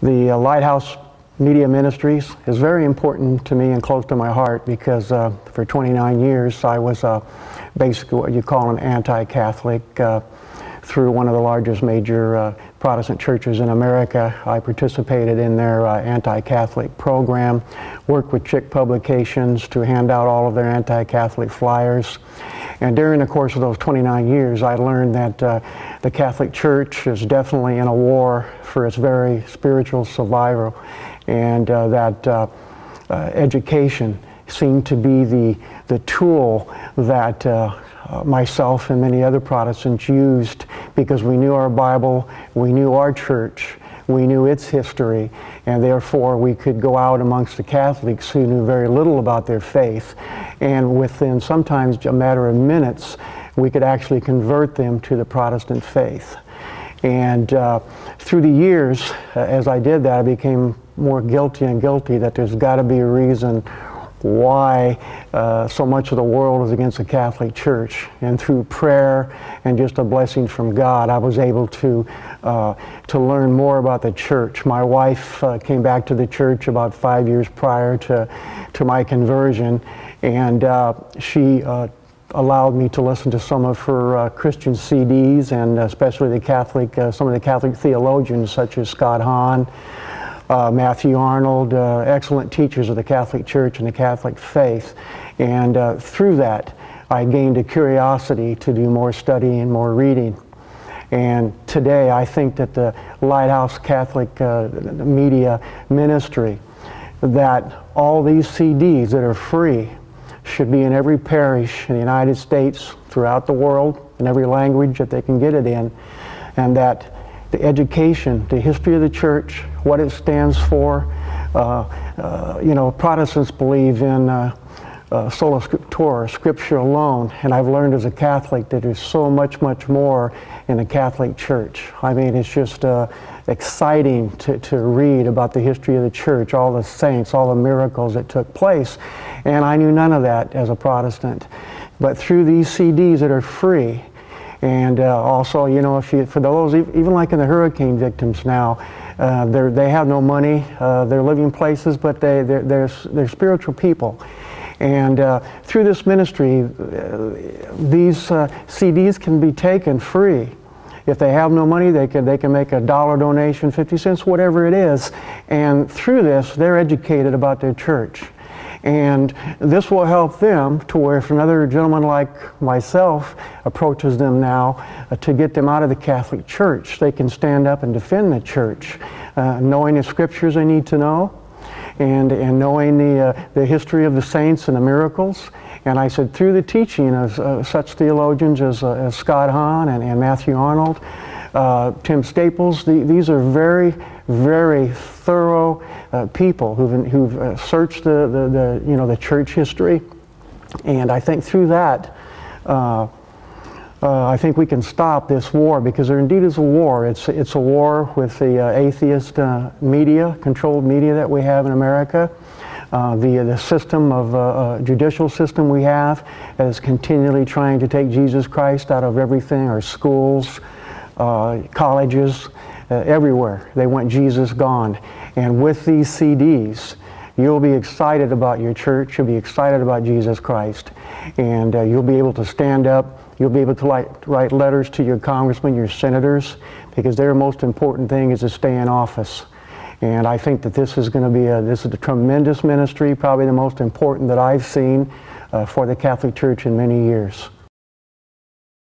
The Lighthouse Media Ministries is very important to me and close to my heart because for 29 years I was basically what you call an anti-Catholic. Through one of the largest major Protestant churches in America. I participated in their anti-Catholic program, worked with Chick Publications to hand out all of their anti-Catholic flyers. And during the course of those 29 years, I learned that the Catholic Church is definitely in a war for its very spiritual survival, and that education seemed to be the tool that myself and many other Protestants used, because we knew our Bible, we knew our church, we knew its history, and therefore we could go out amongst the Catholics who knew very little about their faith, and within sometimes a matter of minutes we could actually convert them to the Protestant faith. And through the years, as I did that, I became more guilty and guilty that there's got to be a reason why so much of the world is against the Catholic Church. And through prayer and just a blessing from God, I was able to learn more about the church. My wife came back to the church about 5 years prior to my conversion, and she allowed me to listen to some of her Christian CDs, and especially the Catholic, some of the Catholic theologians such as Scott Hahn, Matthew Arnold, excellent teachers of the Catholic Church and the Catholic faith. And through that, I gained a curiosity to do more study and more reading. And today, I think that the Lighthouse Catholic Media Ministry, that all these CDs that are free should be in every parish in the United States, throughout the world, in every language that they can get it in, and that the education, the history of the church, what it stands for. You know, Protestants believe in sola scriptura, scripture alone, and I've learned as a Catholic that there's so much more in the Catholic Church. I mean, it's just exciting to read about the history of the church, all the saints, all the miracles that took place, and I knew none of that as a Protestant. But through these CDs that are free, and also, you know, for those, even like in the hurricane victims now, they have no money, they're living places, but they're spiritual people. And through this ministry, these CDs can be taken free. If they have no money, they can make a $1 donation, 50 cents, whatever it is. And through this, they're educated about their church. And this will help them to where if another gentleman like myself approaches them now to get them out of the Catholic Church, they can stand up and defend the church, knowing the scriptures they need to know, and knowing the history of the saints and the miracles. And I said, through the teaching of such theologians as Scott Hahn and Matthew Arnold, Tim Staples, these are very thorough people who've searched the church history, and I think through that, I think we can stop this war, because there indeed is a war. It's a war with the atheist media, controlled media that we have in America. The system of judicial system we have that is continually trying to take Jesus Christ out of everything, our schools, colleges, everywhere. They want Jesus gone. And with these CDs, you'll be excited about your church, you'll be excited about Jesus Christ, and you'll be able to stand up, you'll be able to write letters to your congressmen, your senators, because their most important thing is to stay in office. And I think that this is going to be this is a tremendous ministry, probably the most important that I've seen for the Catholic Church in many years.